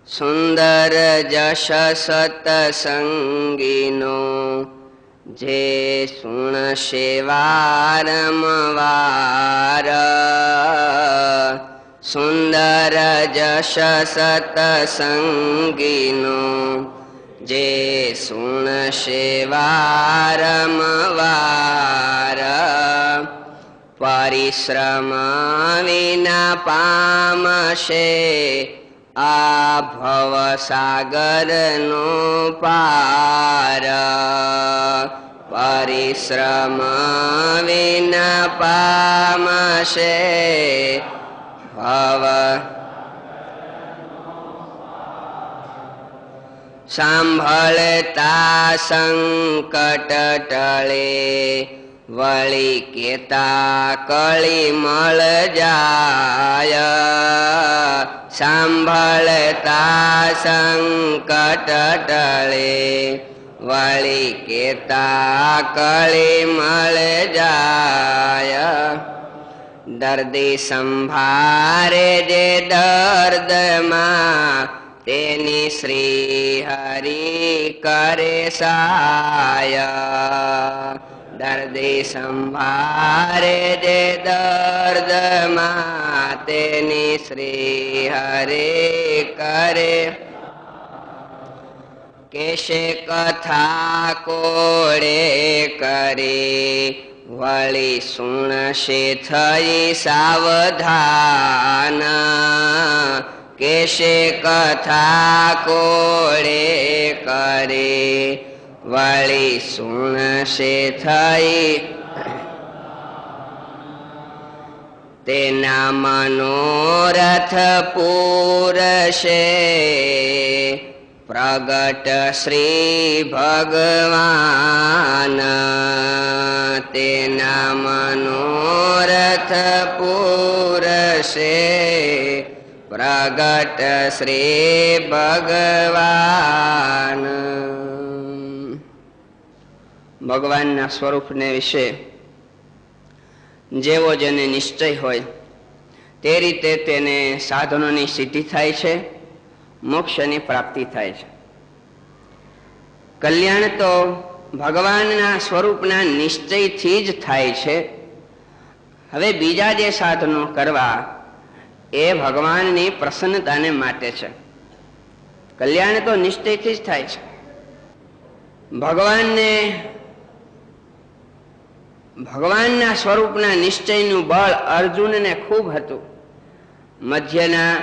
સુંદર જશ સતસંગીનો જે સુણશે વારંવાર. સુંદર જશ સતસંગીનો જે સુણશે વારંવાર. પરિશ્રમ વિના પામશે આ ભવસાગરનો પાર. પરિશ્રમ વિના પામશે ભવ. સાંભળતા સંકટ ટળે વળી કેતા કળી મળ જાય. સાંભળતા સંકટ ટળે વળી કેતા કળી મળ જાય. દર્દી સંભારે જે દર્દમાં તેની શ્રી હરિ કરે સહાય. દર્દી સંભારે જે દર્દમાં તેની શ્રી હરિ કરે. કેશે કથા કોળે કરી વળી સુણશે થઈ સાવધાન. કેશે કથા કોળે કરી વળી સુણશે થઈ તેના મનોરથ પૂરશે પ્રગટ શ્રી ભગવાન. તેના મનોરથ પૂરશે પ્રગટ શ્રી ભગવાન. ભગવાનના સ્વરૂપને વિશે જેવો જેને નિશ્ચય હોય તે રીતે તેને સાધનોની સિદ્ધિ થાય છે, મોક્ષની પ્રાપ્તિ થાય છે. કલ્યાણ તો ભગવાનના સ્વરૂપના નિશ્ચયથી જ થાય છે. હવે બીજા જે સાધનો કરવા એ ભગવાનની પ્રસન્નતાને માટે છે. કલ્યાણ તો નિશ્ચયથી જ થાય છે. ભગવાનના સ્વરૂપના નિશ્ચયનું બળ અર્જુનને ખૂબ હતું. મધ્યના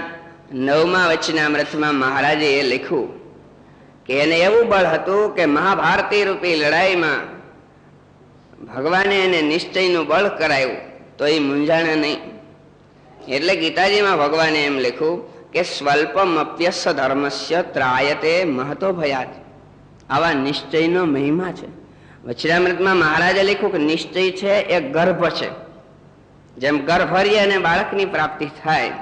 9મા વચનામૃતમાં મહારાજે એ લખ્યું કે એને એવું બળ હતું કે મહાભારતી રૂપી લડાઈમાં ભગવાને એને નિશ્ચયનું બળ કરાયું તો એ મૂંઝાણા નહીં. એટલે ગીતાજીમાં ભગવાને એમ લખ્યું કે સ્વલ્પમ અપ્યસ્ય ધર્મસ્ય ત્રાયતે મહતો ભયાત. આવા નિશ્ચયનો મહિમા છે. વચનામૃતમાં મહારાજે લખ્યું કે નિશ્ચય છે એ ગર્ભ છે. જેમ ગર્ભ હરી અને બાળકની પ્રાપ્તિ થાય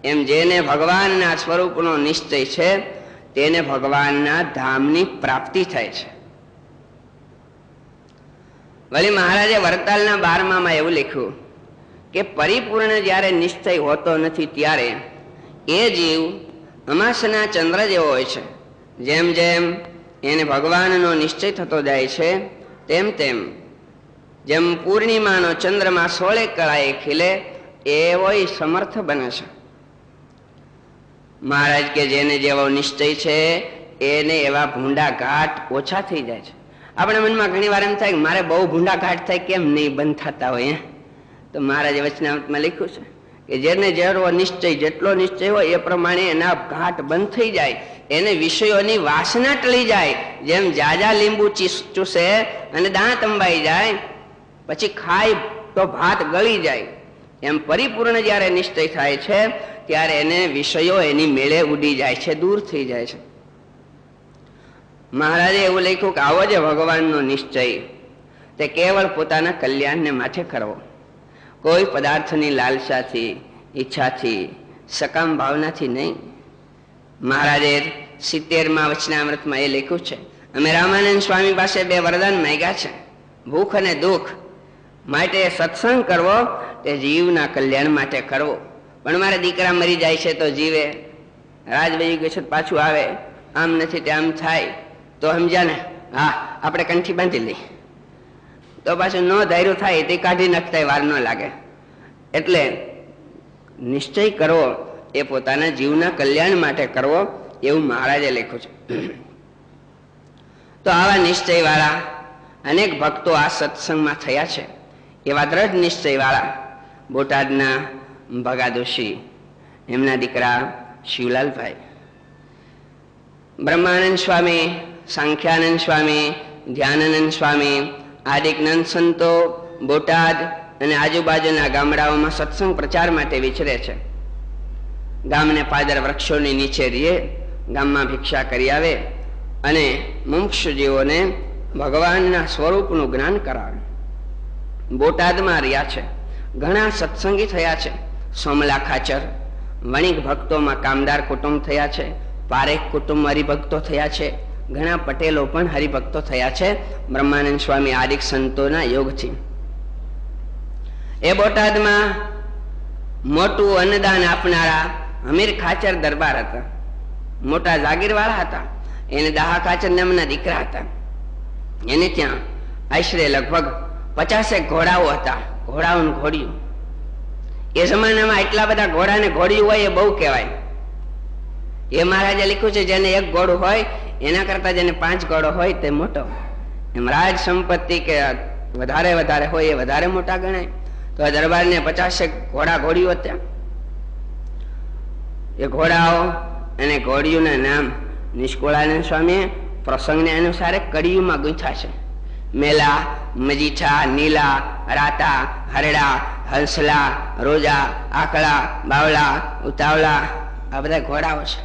એમ જેને ભગવાનના સ્વરૂપનો નિશ્ચય છે તેને ભગવાનના ધામની પ્રાપ્તિ થાય છે. વળી મહારાજે વરતાલના 12માં એવું લખ્યું કે પરિપૂર્ણ જ્યારે નિશ્ચય હોતો નથી ત્યારે એ જીવ અમાસના ચંદ્ર જેવો હોય છે. જેમ જેમ એને ભગવાનનો નિશ્ચય થતો જાય છે તેમ તેમ જેમ પૂર્ણિમાનો ચંદ્રમાં 16 કળાએ ખીલે એવો સમર્થ બને છે. મહારાજ કે જેને જેવો નિશ્ચય છે એને એવા ભૂંડા ઘાટ ઓછા થઈ જાય છે. આપણા મનમાં ઘણી વાર એમ થાય કે મારે બહુ ભૂંડા ઘાટ થાય કેમ નહીં બંધ થતા હોય. તો મહારાજે વચનામૃતમાં લખ્યું છે કે જેને જેવો નિશ્ચય જેટલો નિશ્ચય હોય એ પ્રમાણે એના ઘાટ બંધ થઈ જાય. એને વિષયોની વાસના ટળી જાય. જેમ જાજા લીંબુ ચૂસે અને દાંત અંબાઈ જાય પછી ખાય તો ભાત ગળી જાય એમ પરિપૂર્ણ જ્યારે નિશ્ચય થાય છે ત્યારે એને વિષયો એની મેળે ઉડી જાય છે, દૂર થઈ જાય છે. મહારાજે એવું લખ્યું કે આવો જે ભગવાનનો નિશ્ચય તે કેવળ પોતાના કલ્યાણને માટે કરવો. કોઈ પદાર્થની લાલસાથી, ઈચ્છાથી, સકામ ભાવનાથી નહીં. મહારાજે 70મા વચનામૃતમાં એ લખ્યું છે, અમે રામાનંદ સ્વામી પાસે 2 વરદાન માંગ્યા છે. ભૂખ અને દુઃખ માટે સત્સંગ કરવો તે જીવના કલ્યાણ માટે કરવો. પણ મારા દીકરા મરી જાય છે તો જીવે, રાજ વહી ગયું છે પાછું આવે, આમ નથી તે આમ થાય તો સમજ્યા ને, હા આપણે કંઠી બાંધી લઈ, તો પાછું ન ધાર્યું થાય તે કાઢી નાખતા વાર ન લાગે. એટલે નિશ્ચય કરવો એ પોતાના જીવના કલ્યાણ માટે કરવો, એવું મહારાજે લખ્યું છે. તો આવા નિશ્ચય વાળા અનેક ભક્તો આ સત્સંગમાં થયા છે. એવા દ્રઢ નિશ્ચય વાળા બોટાદના ભગાદોશી, એમના દીકરા શિવલાલભાઈ, બ્રહ્માનંદ સ્વામી, સાંખ્યાનંદ સ્વામી, ધ્યાનાનંદ સ્વામી, આદિકનંદ સંતો બોટાદ અને આજુબાજુના ગામડાઓમાં સત્સંગ પ્રચાર માટે વિચરે છે. ગામને પાદર વૃક્ષોની નીચે રહીએ, ગામમાં ભિક્ષા કરી આવે અને મુમુક્ષુજીઓને ભગવાનના સ્વરૂપનું જ્ઞાન કરાવે. બોટાદમાં રહ્યા છે, ઘણા સત્સંગી થયા છે. સોમલા ખાચર વણિક ભક્તોમાં કામદાર કુટુંબ થયા છે, પારેખ કુટુંબ હરિભક્તો થયા છે, ઘણા પટેલો પણ હરિભક્તો થયા છે બ્રહ્માનંદ સ્વામી આદિક સંતોના યોગથી. એ બોટાદમાં મોટું અન્નદાન આપનારા અમીર ખાચર દરબાર હતા, મોટા જાગીરવાળા હતા. એને દાહા ખાચર નામના દીકરા હતા. એને ત્યાં આશરે લગભગ 50 ઘોડાઓ હતા, ઘોડાઓ ને ઘોડિયું. એ જમાનામાં એટલા બધા ઘોડા ને ઘોડિયું હોય એ બહુ કહેવાય. એ મહારાજે લખ્યું છે, જેને એક ઘોડું હોય એના કરતા જેને 5 ઘોડો હોય તે મોટો. એમ રાજ સંપત્તિ કે વધારે વધારે હોય એ વધારે મોટા ગણાય. તો આ દરબારને 50 ઘોડા ઘોડિયું હતા. એ ઘોડાઓ અને ઘોડિયુંના નામ નિષ્કુળાનંદ સ્વામીએ પ્રસંગને અનુસારે કડીયુમાં ગૂંથ્યા છે. મેલા, મજીઠા, નીલા, રાતા, હરડા, હંસલા, રોજા, આકળા, બાવળા, ઉતાવળા, આ બધા ઘોડાઓ છે.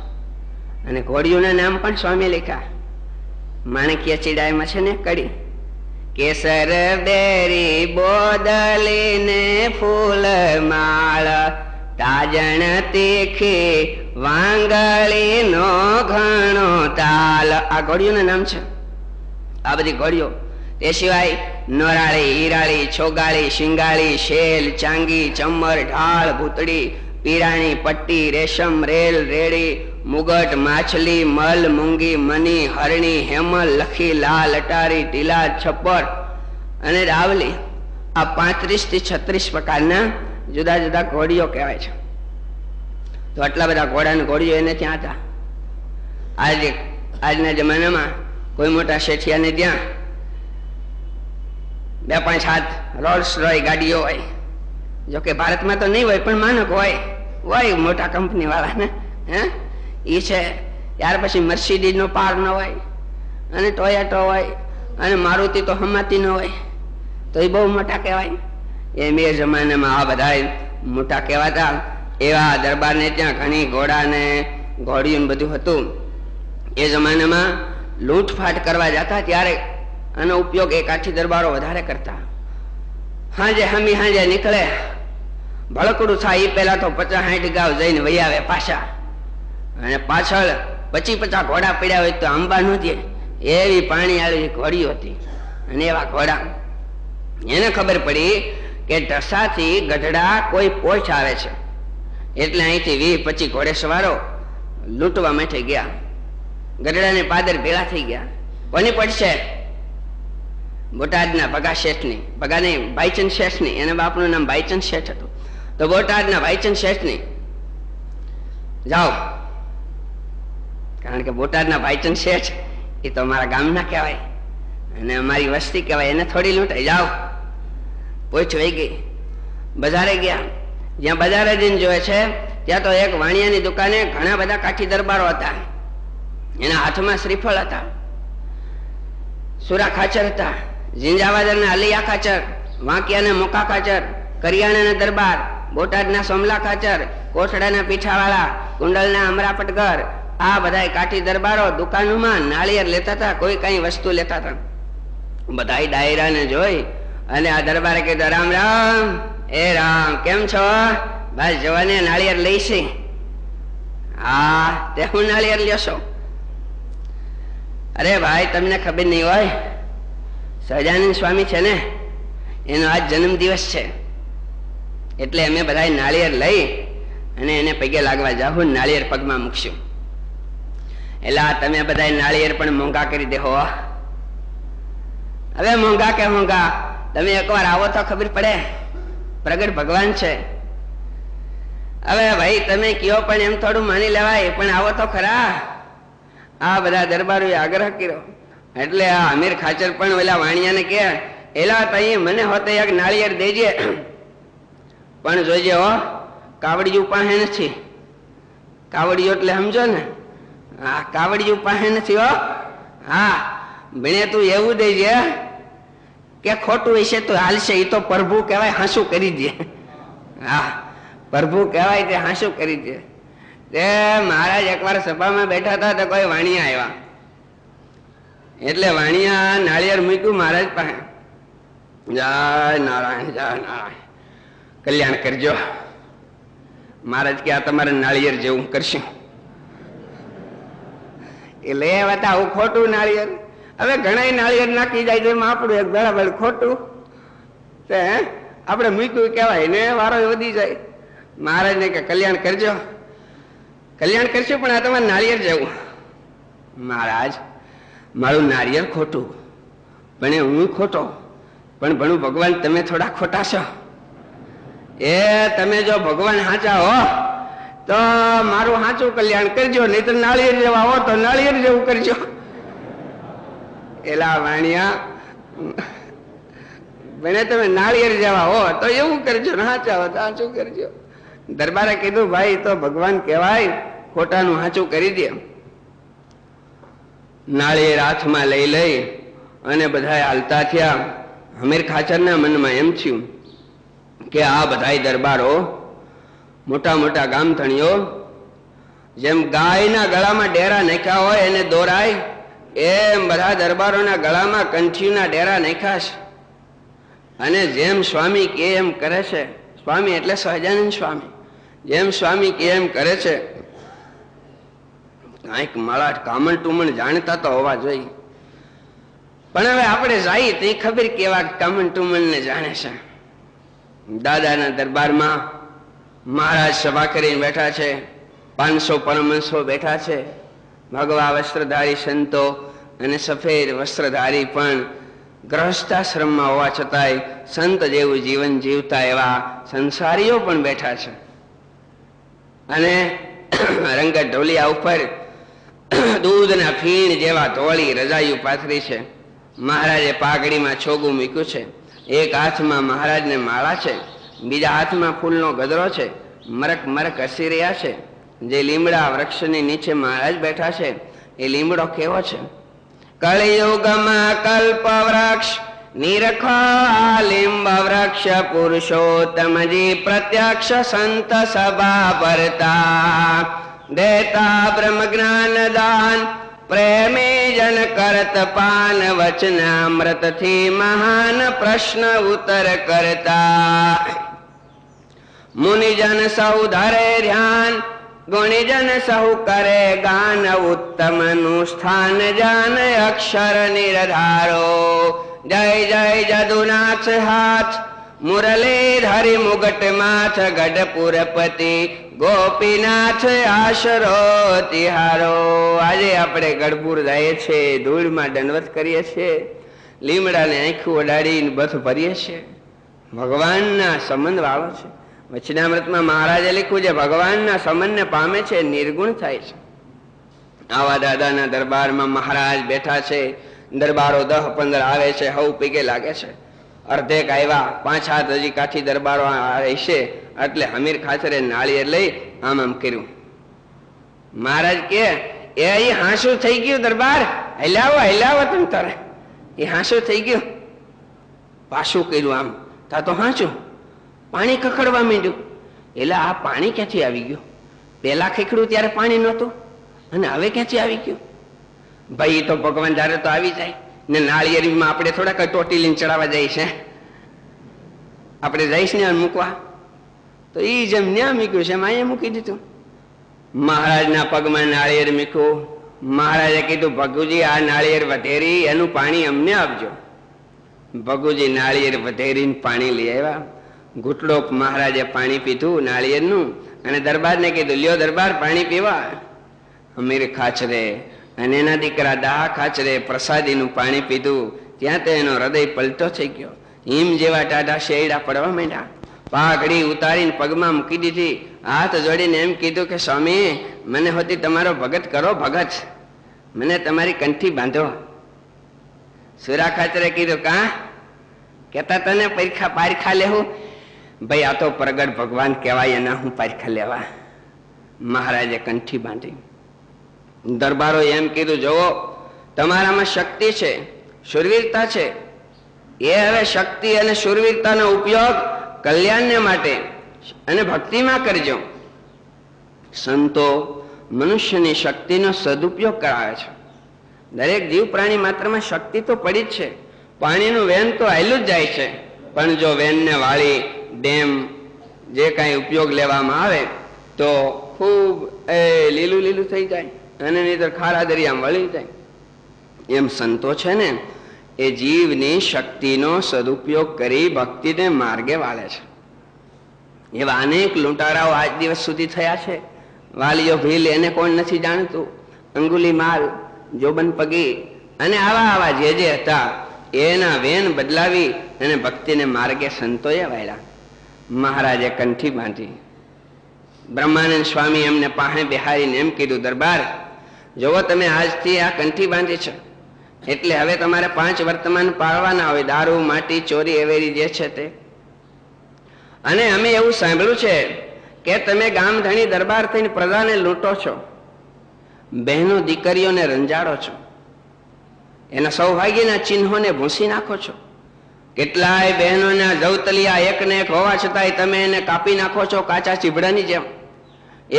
અને ઘોડિયુંના નામ પણ સ્વામી લખ્યા. માણકીય ચીડાઈમાં છે ને કડી, કેસર બેરી બોદલીને ફૂલ માળ, તાજણ તીખી વાંગળી નો ઘણો તાલ. આ ઘોડિયુંના નામ છે, આ બધી ઘોડીઓ. તે સિવાય નોરાળી, હીરાળી, છોગાળી, શિંગાળી, શેલ, ચાંગી, ચમર, ઢાળ, ભૂતડી, પીરાણી, પટ્ટી, રેશમ, રેલ, રેડી, મુગટ, માછલી, મલ, મૂંગી, મની, હરણી, હેમલ, લખી, લાલ, અટારી, ટીલા, છપ્પર અને રાવલી. આ 35 થી 36 પ્રકારના જુદા જુદા ઘોડીઓ કહેવાય છે. તો આટલા બધા ઘોડા ને ઘોડીઓ એને ત્યાં હતા. આજના જમાનામાં કોઈ મોટા શેઠિયાને ત્યાં 2-5 હાથ રોલ્સ રોય ગાડીઓ હોય. જોકે ભારતમાં તો નહીં હોય, પણ માનક હોય મોટા કંપની વાળાને. એ છે. ત્યાર પછી મર્સિડીઝ નો પાર ન હોય, અને ટોયોટો હોય, અને મારુતિ તો હમાતી ન હોય, તો એ બહુ મોટા કહેવાય. એમ એ જમાનામાં આ બધા મોટા કહેવાતા. એવા દરબારને ત્યાં ઘણી ઘોડા ને ઘોડીયું બધું હતું. એ જમાનામાં લૂંટફાટ કરવા જતા ત્યારે આનો ઉપયોગ એ કાઠી દરબારો વધારે કરતા. હાંજે નીકળે, ભળકડું થાય એ પેલા તો 50-60 ગાવ જઈને વહી આવે પાછા. અને પાછળ 25-50 ઘોડા પડ્યા હોય તો આંબા નહોતી, એવી પાણી આવી ઘોડીઓ હતી. અને એવા ઘોડા, એને ખબર પડી કે ઢસાથી ગઢડા કોઈ પોચ આવે છે, એટલે અહીંથી 20-25 ઘોડે સવારો લૂંટવા માટે ગયા. ગઢડાને પાદર ભેળા થઈ ગયા. કોની પડશે? બોટાદના ભગા શેઠની, ભગા નહીં, ભાઈચંદ શેઠની. એના બાપનું નામ ભાઈચંદ શેઠ હતું. તો બોટાદના ભાઈચંદ શેઠની જાઓ, કારણ કે બોટાદના ભાઈચંદ શેઠ એ તો અમારા ગામના કહેવાય અને અમારી વસ્તી કહેવાય, એને થોડી લૂંટાઈ. જાઓ. પોચ વહી ગઈ. બજારે ગયા. જ્યાં બજારે જઈને જોયે છે ત્યાં તો એક વાણિયાની દુકાને ઘણા બધા કાઠી દરબારો હતા. એના હાથમાં શ્રીફળ હતા. સુરા ખાચર હતા, ઝીંઝાવાદરના અલિયા ખાચર, વાંકિયાના મોકા ખાચર, કરિયાણાના દરબાર, બોટાદના સોમલા ખાચર, કોઠડાના પીઠાવાળા, કુંડલના અમરાપટગર, આ બધા કાઠી દરબારો દુકાનોમાં નાળિયેર લેતા હતા, કોઈ કઈ વસ્તુ લેતા હતા. બધા ડાયરાને જોઈ અને આ દરબારે કીધું, રામ રામ. એ રામ, કેમ છો? બસ જવાને નાળિયેર લઈશી. હા, તે હું નાળિયેર લેશો? અરે ભાઈ, તમને ખબર નહીં હોય, સહજાનંદ સ્વામી છે ને, એનો આજ જન્મ દિવસ છે, એટલે અમે બધા નાળિયેર લઈ અને એને પગે લાગવા જાહું, નાળિયેર પગમાં મૂકશું. એલા તમે બધા નાળિયેર પણ મોંઘા કરી દેહો. હવે મોંઘા કે મોંઘા, તમે એકવાર આવો તો ખબર પડે. પ્રગટ ભગવાન છે. હવે ભાઈ તમે કયો પણ એમ થોડું માની લેવાય, પણ આવો તો ખરા. આ બધા દરબારોએ આગ્રહ કર્યો એટલે આ અમીર ખાચર પણ ઓલા વાણિયાને કે એલા તઈ મને હોતે એક નાળિયેર દેજે, પણ જોઈજે હો કાવડિયું પાસે નથી. કાવડિયું એટલે સમજો ને, હા કાવડિયું પાસે નથી હો. હા ભણે તું એવું દેજે કે ખોટું હશે તો હાલશે, એ તો પ્રભુ કહેવાય, હાંસું કરી દે. હા પ્રભુ કહેવાય તે હાંસું કરી દે. તે મહારાજ એકવાર સભામાં બેઠા હતા તો કોઈ વાણિયા આવ્યા, એટલે વાણિયા નાળિયેર મૂક્યું મહારાજ પાસે. જય નારાયણ, જય નારાયણ, કલ્યાણ કરજો. મહારાજ કે આ તમારે નાળિયેર જેવું કરશું. એટલે એ વાત આવું ખોટું નાળિયેર. હવે ઘણા નાળિયેર નાખી જાય એમાં આપણું એક બરાબર ખોટું તે આપણે મૂક્યું કહેવાય ને વારો વધી જાય. મહારાજ ને કે કલ્યાણ કરજો, કલ્યાણ કરશું, પણ આ તમારે નાળિયેર જેવું. મહારાજ મારું નાળિયેર ખોટું, પણ હું ખોટો, પણ ભણું ભગવાન તમે થોડા ખોટા છો. એ તમે જો ભગવાન સાચા હો તો મારું સાચું કલ્યાણ કરજો, નહીં તો નાળિયેર જેવા હો તો નાળિયેર જેવું કરજો. એલા વાણિયા બને તમે નાળિયેર જેવા હો તો એવું કરજો, સાચા હો તો સાચું કરજો. દરબારે કીધું ભાઈ તો ભગવાન કહેવાય, ખોટાનું સાચું કરી દે. નાળિયેર હાથમાં લઈ લઈ અને બધા હાલતા થયા. અમીર ખાચરના મનમાં એમ થયું કે આ બધા દરબારો મોટા મોટા ગામધણીઓ જેમ ગાયના ગળામાં ડેરા નાખ્યા હોય એને દોરાય, એમ બધા દરબારોના ગળામાં કંઠીના ડેરા નાખ્યા છે. અને જેમ સ્વામી કે એમ કરે છે, સ્વામી એટલે સહજાનંદ સ્વામી, જેમ સ્વામી કે એમ કરે છે. કાંઈક માળા કામણ ટુમણ જાણતા તો હોવા જોઈએ, પણ હવે આપણે જઈએ તો ખબર કેવા કામણ ટુમણ ને જાણે છે. દાદાના દરબારમાં મહારાજ સભા કરીને બેઠા છે, 500 પરમહંસો બેઠા છે, ભગવા વસ્ત્રધારી સંતો અને સફેદ વસ્ત્રધારી પણ ગ્રહસ્થાશ્રમમાં હોવા છતાંય સંત જેવું જીવન જીવતા એવા સંસારીઓ પણ બેઠા છે. અને રંગત ઢોલિયા ઉપર દૂધના ફીણ જેવા ધોળી રજાયું પાથરી છે. મહારાજે પાઘડીમાં છોગું મૂક્યું છે. એક હાથમાં મહારાજને માળા છે, બીજા હાથમાં ફૂલનો ગદરો છે. મરક મરક હસી રહ્યા છે. જે લીમડા વૃક્ષની નીચે મહારાજ બેઠા છે એ લીમડો કેવો છે? કળિયુગમાં કલ્પ વૃક્ષ નિરખા લીંબ વૃક્ષ પુરુષોત્તમજી પ્રત્યક્ષ સંત સભા ભરતા દેતા બ્રહ્મ જ્ઞાન દાન પ્રેમી જન કરત પાન વચનામૃત થી મહાન પ્રશ્ન ઉત્તર કરતા મુનિજન સૌ ધરે ધ્યાન ગુણીજન સહુ કરે ગાન ઉત્તમ નું સ્થાન જાન અક્ષર નિરધારો જય જય જદુનાથ હાથ મુરલીધરી મુગટ માથ ગઢપુરપતિ ગોપીનાથ આશરો તિહારો. આજે આપણે ગઢપુર જઈએ છીએ, ધૂળમાં દંડવત કરીએ છીએ, લીમડાને આંખું ઓડાડીને બથ ભરીએ છીએ. ભગવાનના સંબંધ વાળો છે. વચનામૃતમાં મહારાજે લખ્યું છે ભગવાનના સંબંધને પામે છે નિર્ગુણ થાય છે. આવા દાદાના દરબારમાં મહારાજ બેઠા છે. દરબારો 10-15 આવે છે, હવ પીગે લાગે છે. અર્ધેક આવ્યા, 5-7 હજી કાઠી દરબારો રહેશે. એટલે અમીર ખાચરે નાળિયેર લઈ આમ આમ કર્યું. મહારાજ કે એ અહીં હાંસું થઈ ગયું દરબાર, હલાવો તમ તારે. એ હાંસું થઈ ગયું. પાછું કર્યું આમ, તા તો હાંચું. પાણી ખખડવા માંડ્યું. એટલે આ પાણી ક્યાંથી આવી ગયું? પેલા ખખડ્યું ત્યારે પાણી નહોતું, અને હવે ક્યાંથી આવી ગયું? ભાઈ તો ભગવાન ધારે તો આવી જાય ને. નાળિયેરીમાં આપણે થોડાક ટોટી લઈને ચડાવવા જાય છે, આપણે જઈશ ને મૂકવા, તો એ જેમ ન્યા મૂક્યું છે એમ અહીંયા મૂકી દીધું. મહારાજના પગમાં નાળિયેર મૂક્યું. મહારાજે કીધું ભગુજી આ નાળિયેર વધેરી, એનું પાણી અમને આપજો. ભગુજી નાળિયેર વધેરીને પાણી લઈ આવ્યા. ઘૂંટડો મહારાજે પાણી પીધું નાળિયેરનું, અને દરબારને કીધું લ્યો દરબાર પાણી પીવા. અમીર ખાચરે અને એના દીકરા દાહ ખાચરે પ્રસાદીનું પાણી પીધું. ત્યાં તો એનો હૃદય પલટો થઈ ગયો. હિમ જેવા ટાઢા શેરડા પડવા માંડ્યા. પાઘડી ઉતારીને પગમાં મૂકી દીધી. હાથ જોડીને એમ કીધું કે સ્વામી, મને હોતી તમારો ભગત કરો, ભગત મને તમારી કંઠી બાંધો. સુરા ખાચરે કીધું, કા કેતા તને પારખા લેવું? ભાઈ આ તો પ્રગટ ભગવાન કહેવાય, એના હું પારખા લેવા. મહારાજે કંઠી બાંધી. દરબારો એમ કીધું, જોવો તમારામાં શક્તિ છે, શુરવીરતા છે, એ હવે શક્તિ અને શુરવીરતાનો ઉપયોગ કલ્યાણને માટે અને ભક્તિમાં કરજો. સંતો મનુષ્યની શક્તિનો સદુપયોગ કરાવે છે. દરેક જીવ પ્રાણી માત્રમાં શક્તિ તો પડી જ છે. પાણીનું વેન તો આયલું જ જાય છે, પણ જો વેનને વાળી ડેમ જે કાંઈ ઉપયોગ લેવામાં આવે તો ખૂબ લીલું લીલું થઈ જાય અને નહીતર ખારા દરિયામાં વળી જાય. એમ સંતો છે ને, એ જીવની શક્તિનો સદુપયોગ કરી ભક્તિને માર્ગે વાળે છે. એવા અનેક લૂંટારાઓ આજ દિવસ સુધી થયા છે. વાલીઓ ભીલ એને કોણ નથી જાણતું, અંગુલી માલ, જોબન પગી અને આવા જે હતા એના વેન બદલાવી અને ભક્તિને માર્ગે સંતોએ વાળ્યા. મહારાજે કંઠી બાંધી. બ્રહ્માનંદ સ્વામી એમને પાસે બેહારીને એમ કીધું, દરબાર જોવો તમે આજથી આ કંઠી બાંધી છે, એટલે હવે તમારે 5 વર્તમાન પાળવાના હોય, દારૂ, માટી, ચોરી, એવેરી જે છે તે. અને અમે એવું સાંભળ્યું છે કે તમે ગામ ધણી દરબાર થઈને પ્રજાને લૂંટો છો, બહેનો દીકરીઓને રંજાડો છો, એના સૌભાગ્યના ચિહ્નોને ભૂંસી નાખો છો. કેટલાય બહેનોના જવતલિયા એકને એક હોવા છતાંય તમે એને કાપી નાખો છો કાચા ચીભડાની જેમ.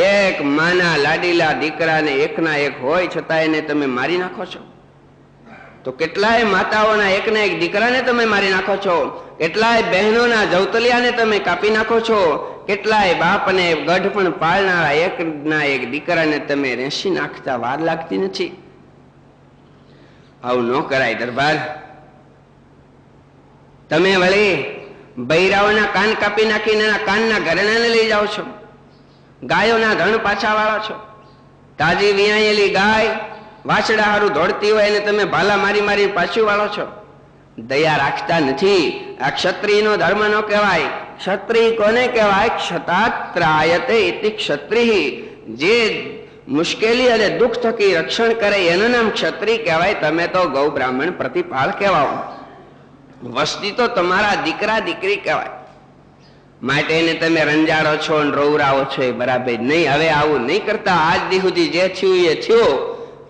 એક માના લાડીલા દીકરાને એકના એક હોય છતાં એને તમે મારી નાખો છો. તો કેટલાય માતાઓના એકના એક દીકરાને તમે મારી નાખો છો, કેટલાય બહેનોના જવતલિયાને તમે કાપી નાખો છો, કેટલાય બાપને ગઢ પણ પાળનારા એકના એક દીકરાને તમે રેંસી નાખતા વાર લાગતી નથી. આવું ન કરાય દરબાર. તમે વળી બૈરાઓના કાન કાપી નાખીને એના કાનના ઘરેણાને લઈ જાઓ છો, ગાયોના ધણ પાછા વાળો છો. તાજી વિયાયેલી ગાય વાછડા હારું દોડતી હોય એને તમે ભાલા મારી મારી પાછું વાળો છો. દયા રાખતા નથી. આ ક્ષત્રિયનો ધર્મ નો કહેવાય. ક્ષત્રિય કોને કહેવાય? ક્ષતાત્રાયતે ઇતિ ક્ષત્રિય. જે મુશ્કેલી અને દુઃખ થકી રક્ષણ કરે એનું નામ ક્ષત્રિય કહેવાય. તમે તો ગૌ બ્રાહ્મણ પ્રતિપાળ કહેવાઓ. વસ્તી તો તમારા દીકરા દીકરી કહેવાય. માટે એને તમે રંજાડો છો અને રોવરાવો છો એ બરાબર નહીં. હવે આવું નહીં કરતા. આજ દી સુધી જે થયું એ થયું,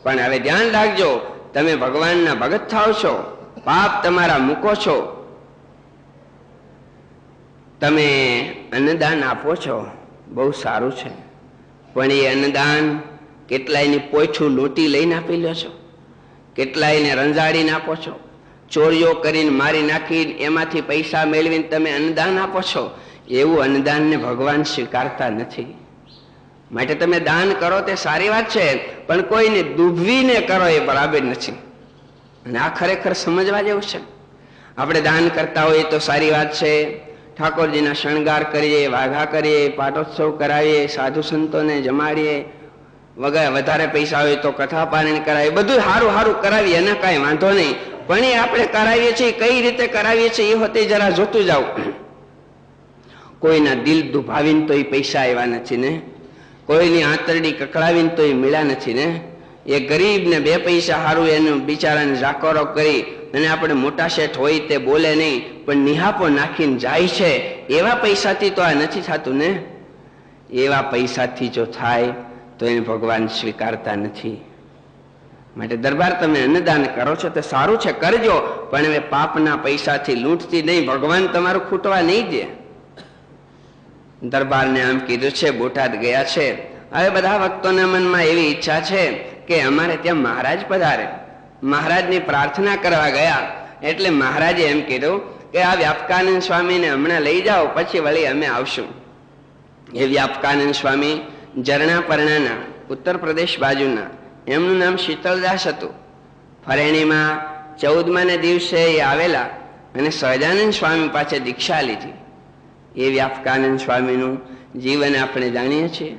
પણ હવે ધ્યાન રાખજો, તમે ભગવાનના ભગત થાવ છો, પાપ તમારા મૂકો છો. તમે અન્નદાન આપો છો, બહુ સારું છે, પણ એ અન્નદાન કેટલાયની પોઠું લૂંટી લઈને આપી લો છો, કેટલાયને રંજાડીને આપો છો, ચોરીઓ કરીને મારી નાખીને એમાંથી પૈસા મેળવીને તમે અન્નદાન આપો છો. એવું અન્નદાનને ભગવાન સ્વીકારતા નથી. માટે તમે દાન કરો તે સારી વાત છે, પણ કોઈને દુભવીને કરો એ બરાબર નથી. અને આ ખરેખર સમજવા જેવું છે. આપણે દાન કરતા હોઈએ તો સારી વાત છે. ઠાકોરજીના શણગાર કરીએ, વાઘા કરીએ, પાટોત્સવ કરાવીએ, સાધુ સંતોને જમાડીએ, વધારે પૈસા હોય તો કથા પારાયણ કરાવીએ, બધું સારું સારું કરાવીએ, એને કાંઈ વાંધો નહીં. પણ એ આપણે કરાવીએ છીએ, કઈ રીતે કરાવીએ છીએ એ હોતે જરા જોતું જાવ. કોઈના દિલ દુભાવીને તો એ પૈસા આવ્યા નથી ને, કોઈની આંતરડી કકડાવીને તો એ મળ્યા નથી ને. એ ગરીબને 2 પૈસા સારું એનું બિચારાને જાકોરો કરી અને આપણે મોટા શેઠ હોય તે બોલે નહીં, પણ નિહાપો નાખીને જાય છે, એવા પૈસાથી તો આ નથી થતું ને. એવા પૈસાથી જો થાય તો એને ભગવાન સ્વીકારતા નથી. માટે દરબાર તમે અન્નદાન કરો છો તો સારું છે, કરજો, પણ હવે પાપના પૈસાથી લૂંટતી નહીં. ભગવાન તમારું ખૂટવા નહીં દે. દરબારને આમ કીધું છે. બોટાદ ગયા છે. હવે બધા ભક્તોના મનમાં એવી ઈચ્છા છે કે અમારે ત્યાં મહારાજ પધારે. મહારાજની પ્રાર્થના કરવા ગયા એટલે મહારાજે એમ કીધું કે આ વ્યાપકાનંદ સ્વામીને હમણાં લઈ જાઓ, પછી વળી અમે આવશું. એ વ્યાપકાનંદ સ્વામી જરણાપરણાના ઉત્તર પ્રદેશ બાજુના, એમનું નામ શીતળદાસ હતું. ફરેણીમાં 14મા દિવસે એ આવેલા અને સહજાનંદ સ્વામી પાસે દીક્ષા લીધી. એ વ્યાપકાનંદ સ્વામીનું જીવન આપણે જાણીએ છીએ.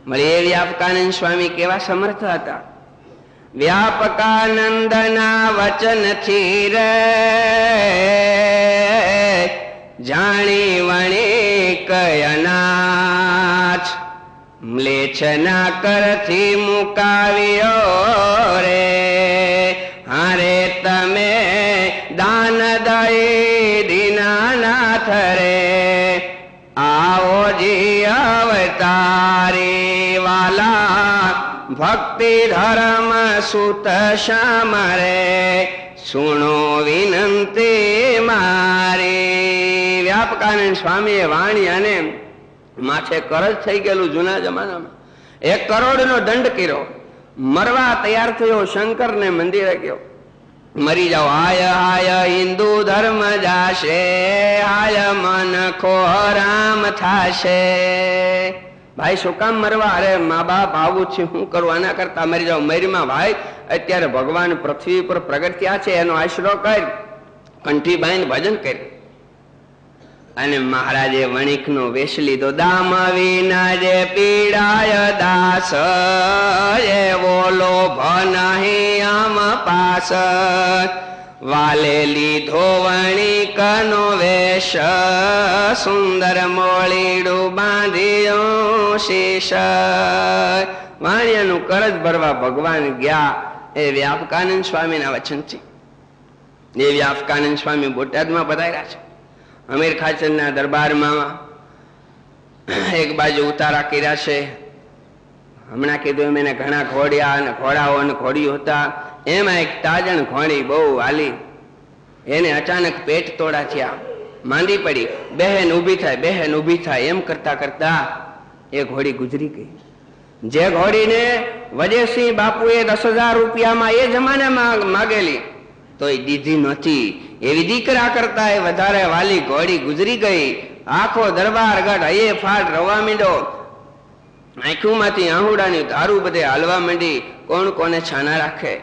મળીએ વ્યાપકાનંદ સ્વામી કેવા સમર્થ હતા. વ્યાપકાનંદના વચનથી રે જાણી વણી કયનાથ મ્લેચ્છના કરથી મુકાવ્યો રે હારે તમે દાન દઈ દીનાનાથ રે આવો જી અવતારી વાલા ભક્તિ ધર્મ સુત શ્યામ રે સુણો વિનંતી મારી. વ્યાપકાનંદ સ્વામીએ વાણી અને માથે કરજ થઈ ગયેલું જૂના જમાનામાં 1 કરોડનો દંડ કર્યો. મરવા તૈયાર થયો, શંકરને મંદિરે ગયો. મરી જાઓ હાય હાય હિન્દુ ધર્મ જાશે હાય મન ખો રામ થાશે. ભાઈ શું કામ મરવા? અરે મા બાપ આવું છે, શું કરવું? આના કરતા મરી જાઓ. મરીમાં ભાઈ અત્યારે ભગવાન પૃથ્વી પર પ્રગટ થયા છે, એનો આશરો કર, કંઠી બાંધીને ભજન કર. અને મહારાજે વણિક નો વેશ લીધો. દામ વિના જે પીડાય દાસ એવો લોભ નહીં આમ પાસ વાલે લીધો વણિક નો વેશ સુંદર મોળીડું બાંધ્યો શીશ. વાણિયાનું કરજ ભરવા ભગવાન ગયા. એ વ્યાપકાનંદ સ્વામીના વચન છે. એ વ્યાપકાનંદ સ્વામી બોટાદમાં પધાર્યા છે. અમીર ખાચરના દરબારમાં એક બાજુ ઉતારા કર્યા છે. હમણાં કીધું એમ એને ઘણા ઘોડિયા અને ઘોડાઓ અને ઘોડીઓ હતા. એમાં એક તાજણ ઘોડી બહુ હાલી, એને અચાનક પેટ તોડા થયા, માંદી પડી. બહેન ઊભી થાય, બહેન ઊભી થાય એમ કરતા કરતા એ ઘોડી ગુજરી ગઈ. જે ઘોડીને વજયસિંહ બાપુએ 10,000 રૂપિયામાં એ જમાનામાં માગેલી તો એ દીધી નહોતી. એવી દીકરા કરતા એ વધારે વાલી ઘોડી ગુજરી ગઈ. આખો દરબાર ગઢ હૈયે ફાટ રવા માંડ્યો. આંખોમાંથી આહુડાની ધારું બધે હાલવા માંડી. કોણ કોને છાના રાખે?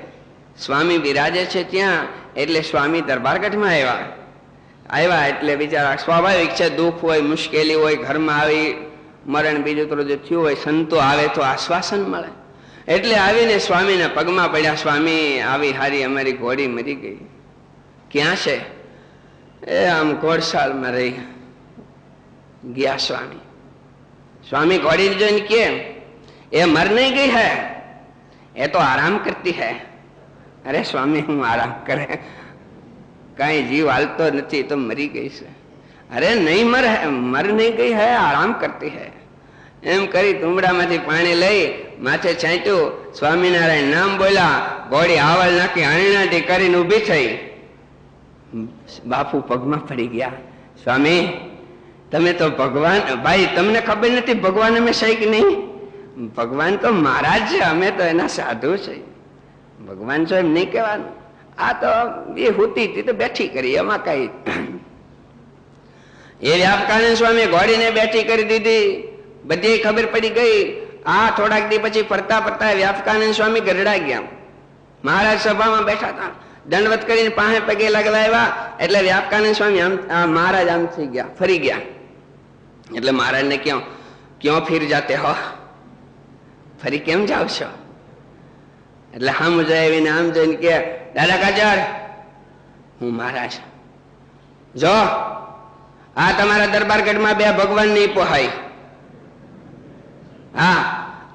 સ્વામી બિરાજે છે ત્યાં, એટલે સ્વામી દરબારગઢમાં આવ્યા એટલે બિચારા સ્વાભાવિક છે, દુઃખ હોય, મુશ્કેલી હોય, ઘરમાં આવી મરણ બીજું તો જે થયું હોય, સંતો આવે તો આશ્વાસન મળે. એટલે આવીને સ્વામીના પગમાં પડ્યા. સ્વામી આવી હારી અમારી ઘોડી મરી ગઈ. ક્યાં છે? એ આમ ઘોડશાળમાં રહી ગયા. સ્વામી ઘોડી જોઈને કે એ મર નહીં ગઈ હૈ, એ તો આરામ કરતી હૈ. અરે સ્વામી હું આરામ કરે, કઈ જીવ હાલતો નથી તો મરી ગઈ છે. અરે નહીં મર નહીં ગઈ હૈ, આરામ કરતી હૈ. એમ કરી તુંબડામાંથી પાણી લઈ માથે છાંટ્યું, સ્વામિનારાયણ નામ બોલ્યા, ઘોડી આવલ નાખી હણીનાટી કરીને ઊભી થઈ. બાપુ પગમાં પડી ગયા. સ્વામી તમે તો ભગવાન, ભાઈ તમને ખબર નથી ભગવાન અમે છે કે નહીં? ભગવાન તો મહારાજ છે, અમે તો એના સાધુ છે. ભગવાન છો એમ નહીં કહેવાનું. આ તો એ હોતી હતી તો બેઠી કરી, એમાં કઈ. એ વ્યાપકાનંદ સ્વામી ઘોડીને બેઠી કરી દીધી. બધી ખબર પડી ગઈ. આ થોડાક દી પછી ફરતા ફરતા વ્યાપકાનંદ સ્વામી ગરડા ગયા. મહારાજ સભામાં બેઠા હતા, દંડવત કરીને પાસે પગે લગવા આવ્યા. એટલે વ્યાપકાનંદ સ્વામી મહારાજ આમ થઈ ગયા, ફરી ગયા. એટલે મહારાજને ક્યાં ફીર જાતે હો, ફરી કેમ જાવ છો? એટલે આમ જઈને આમ જોઈને કે દાદા કાચર હું મહારાજ, જો આ તમારા દરબારગઢમાં 2 ભગવાન નહીં પોહાય. હા,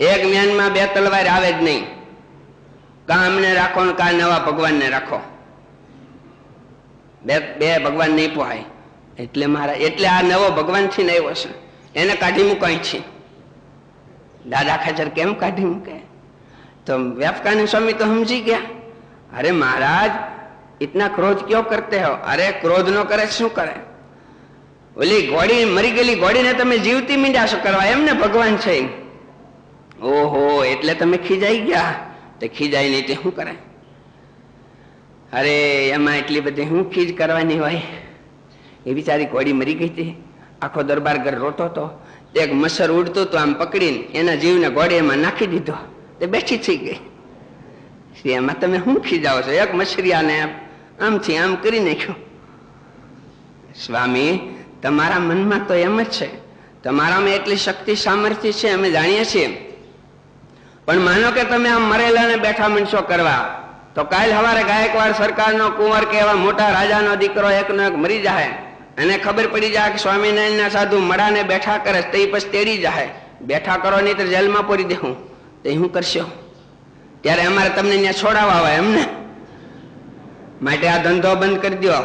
એક જ્ઞાનમાં 2 તલવાર આવે જ નહીં. કા અમને રાખો ને કા નવા ભગવાન ને રાખો. બે ભગવાન નહીં પોહાય. એટલે મારા એટલે આ નવો ભગવાન છે ને આવ્યો છે, એને કાઢી મૂકાય છે. દાદા ખાચર કેમ કાઢી મૂકે? તો વ્યાપકાનંદ સ્વામી તો સમજી ગયા. અરે મહારાજ इतना क्रोध क्यों करते हो? अरे क्रोध नो करे શું કરે? ઓલી ઘોડી મરી ગયેલી ઘોડીને તમે જીવતી મીંડાશો કરવા, એમને ભગવાન છે. ઓહો, એટલે તમે ખીજાઈ ગયા. તે ખીજાય નહીં તે શું કરે? અરે એમાં એટલી બધી શું ખીજ કરવાની હોય? એ બિચારી ઘોડી મરી ગઈ હતી, આખો દરબાર ઘર રોતો હતો. એક મચ્છર ઉડતું તો આમ પકડીને એના જીવને ઘોડી એમાં નાખી દીધો, તે બેઠી થઈ ગઈ. એમાં તમે શું ખીજાવો છો? એક મચ્છરિયાને આમથી આમ કરી નાખ્યો. સ્વામી તમારા મનમાં તો એમ જ છે, તમારામાં એટલી શક્તિ સામર્થ્ય છે, અમે જાણીએ છીએ. પણ માનો કે તમે આમ મરેલાને બેઠા મનસો કરવા, તો કાલ સવારે ગાયકવાડ સરકારનો કુંવર કે એવા મોટા રાજાનો દીકરો એકનો એક મરી જાય અને ખબર પડી જાય કે સ્વામિનારાયણના સાધુ મડાને બેઠા કરે તો એ પછી તેડી જાય. બેઠા કરો નહીં તો જેલમાં પૂરી દેવું તો શું કરશો? ત્યારે અમારે તમને ત્યાં છોડાવવા આવે એમને માટે આ ધંધો બંધ કરી દો.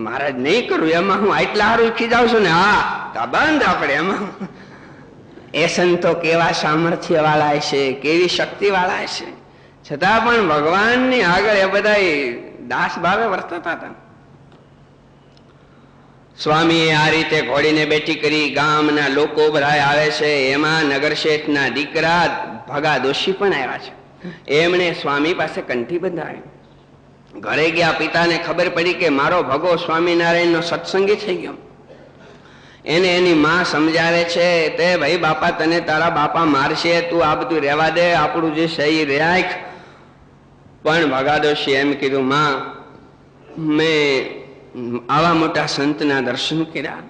મહારાજ નહીં કરું એમાં હું આટલા સારું ખીજાવ છું ને. હા તો બંધ આપણે એમાં. એ સંતો કેવા સામર્થ્ય વાળા હશે, કેવી શક્તિ વાળા હશે, છતાં પણ ભગવાનની આગળ એ બધા દાસ ભાવે વર્તતા હતા. સ્વામીએ આ રીતે ઘોડીને બેઠી કરી. ગામના લોકો બધા આવે છે. એમાં નગરશેઠના દીકરા ભગા દોશી પણ આવ્યા છે. એમણે સ્વામી પાસે કંઠી બંધાવી. ઘરે ગયા. પિતાને ખબર પડી કે મારો ભગો સ્વામિનારાયણનો સત્સંગી થઈ ગયો. એને એની માં સમજાવે છે, તે ભાઈ બાપા તને તારા બાપા મારશે, તું આ બધું રહેવા દે, આપણું જે સહી રાખ. પણ ભગાદોશી એમ કીધું, માં મેં આવા મોટા સંતના દર્શન કર્યા,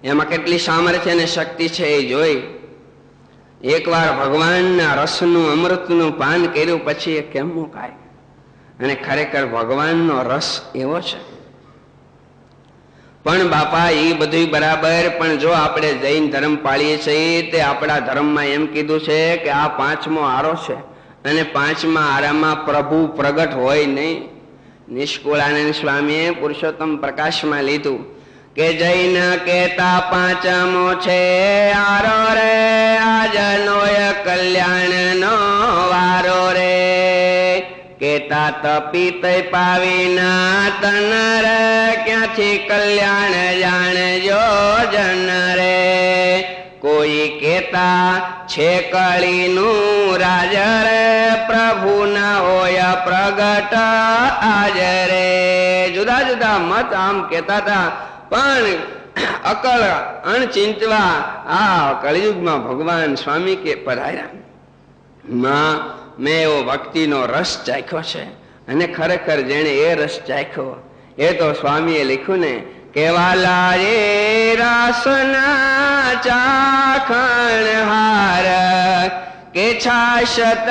એમાં કેટલી સામર્થ્ય અને શક્તિ છે એ જોઈ. એકવાર ભગવાનના રસનું અમૃતનું પાન કર્યું પછી એ કેમ મુકાય? અને ખરેખર ભગવાનનો રસ એવો છે. પણ બાપા એ બધું બરાબર, પણ જો આપણે જૈન ધર્મ પાળીએ છીએ તે આપણા ધર્મમાં એમ કીધું છે કે આ પાંચમો આરો છે અને પાંચમા આરામાં પ્રભુ પ્રગટ હોય નહીં. નિષ્કુળાનંદ સ્વામીએ પુરુષોત્તમ પ્રકાશમાં લીધું કે જૈન કેતા પાંચમો છે આરો રે, આજનોય કલ્યાણનો વારો રે. કેતા તપી તય પાવીના તન રે, ક્યાંથી કલ્યાણ જાણજો જન રે. કોઈ કેતા છે કળીનું રાજ રે, પ્રભુ ના હોય પ્રગટ આજ રે. જુદા જુદા મત આમ કેતા હતા, પણ અકળ અણચિંતવા આ કળિયુગમાં ભગવાન સ્વામી કે પધાર્યા. માં મેં એવો ભક્તિનો રસ ચાખ્યો છે. અને ખરેખર જેને એ રસ ચાખ્યો એ તો સ્વામીએ લખ્યું ને, કેવાલા રે રાસના ચાખણ હાર, કે છાશત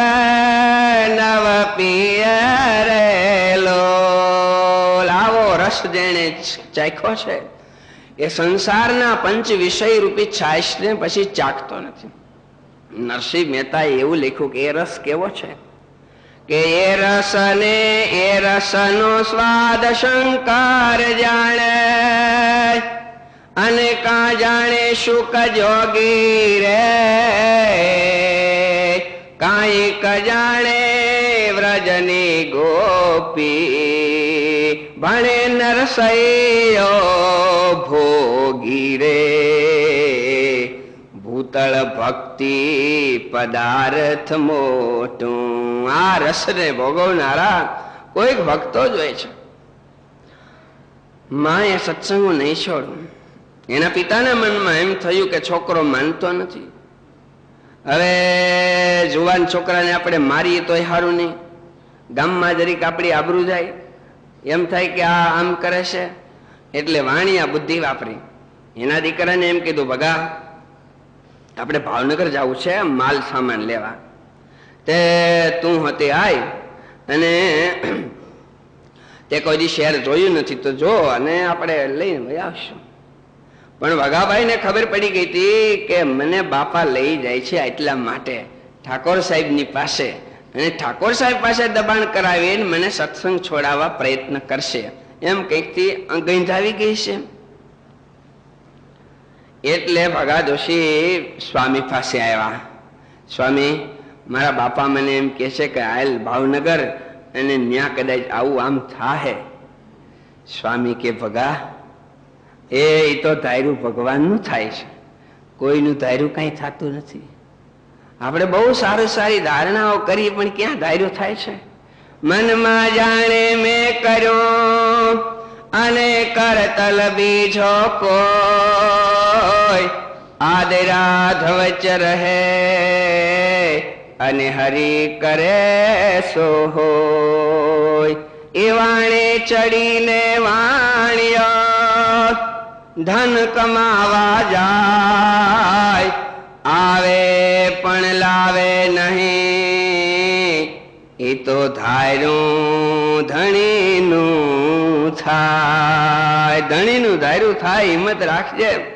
નવ પિયરેલો. આવો રસ જેને ચાખ્યો છે એ સંસારના પંચ વિષય રૂપી છાશ ને પછી ચાખતો નથી. નરસિંહ મહેતા એવું લખ્યું કે એ રસ કેવો છે કે એ રસ ને એ રસનો સ્વાદ શંકર જાણે, અને કા જાણે શુક જોગી રે, કાંઈક જાણે વ્રજની ગોપી, ભણે નરસૈયો ભોગી રે. ભૂતળ ભક્તિ પદાર્થ મોટું. આ રસને ભોગવનારા કોઈક ભક્તો જ હોય છે. માં એ સત્સંગ નહીં છોડું. એના પિતાના મનમાં એમ થયું કે છોકરો માનતો નથી. હવે જુવાન છોકરાને આપણે મારીએ તોય સારું નહીં, ગામમાં જરીક આપણી આબરૂ જાય, એમ થાય કે આ આમ કરે છે. એટલે વાણિયા બુદ્ધિ વાપરી. એના દીકરાને એમ કીધું, ભગા આપણે ભાવનગર જવું છે માલ સામાન લેવા, તે તું હતી આય અને તે કોઈ દી શહેર જોયું નથી તો જો, અને આપણે લઈને આવશું. પણ ભગાભાઈ ને ખબર પડી ગઈ હતી કે મને બાપા લઈ જાય છે એટલા માટે ઠાકોર સાહેબ ની પાસે, અને ઠાકોર સાહેબ પાસે દબાણ કરાવીને મને સત્સંગ છોડાવવા પ્રયત્ન કરશે એમ કઈક થી ગંધાવી ગઈ છે. એટલે ભગા દોશી સ્વામી પાસે આવ્યા. સ્વામી, મારા બાપા મને એમ કે છે કે આયલ ભાવનગર અને ન્યા કદાચ આવું આમ થાહે. સ્વામી કે ભગા એ તો ધાર્યું ભગવાનનું થાય છે, કોઈનું ધાર્યું કઈ થતું નથી. આપણે બહુ સારી ધારણાઓ કરી પણ ક્યાં ધાર્યું થાય છે? મનમાં જાણે મેં કર્યો અને કરતલ બીજો કોઈ, આદરાધ વચ રહે અને હરી કરે સો હોય. એ વાણે ચડીને વાણિયો ધન કમાવા જાય, આવે પણ લાવે નહીં એ તો ધાર્યું ધણીનું થાય, ધણીનું ધાર્યું થાય, હિંમત રાખજે.